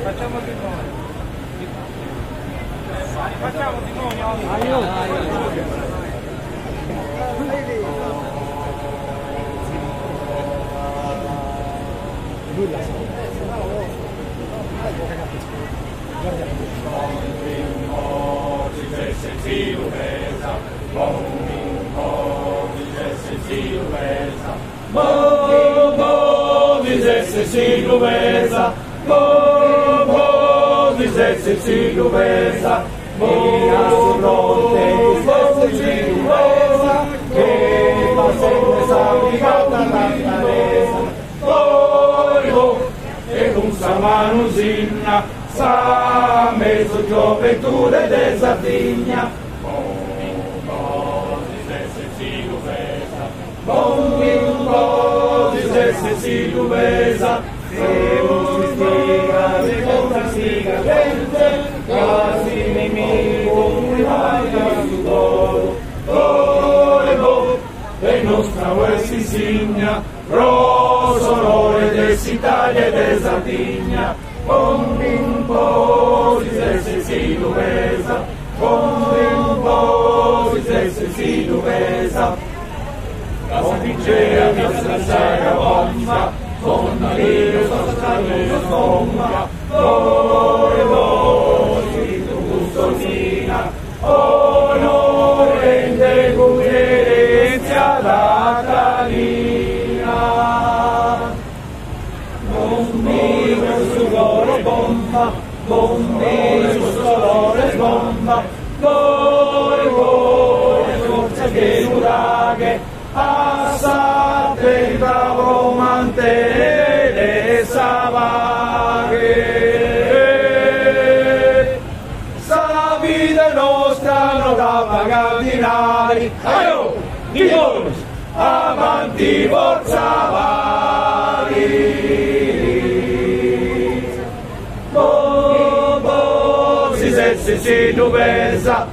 Facciamo di nuovo. Facciamo di nuovo. Manusinha, sa mezzo gioventù de Sardegna. Bom dizesse si duvesa, se si stiga, se conta stiga gente, quasi nemico, un raio su todo, todo, e nostra uesi signa, rosso onore dell'Italia e de Sardegna. Bom dizesse si duvesa, bom dizesse si duvesa. Casa dicea che la saga bomba, con Maria sono bomba, voi tu Mussolina, onore de coerenza la Talina. Bombi su loro bomba, bombi su loro bomba, voi forza che uraghe, passate da romante le savaghe. Sa vita nostra non da pagare dinari, Dios, avanti forza vari. Si duvesa,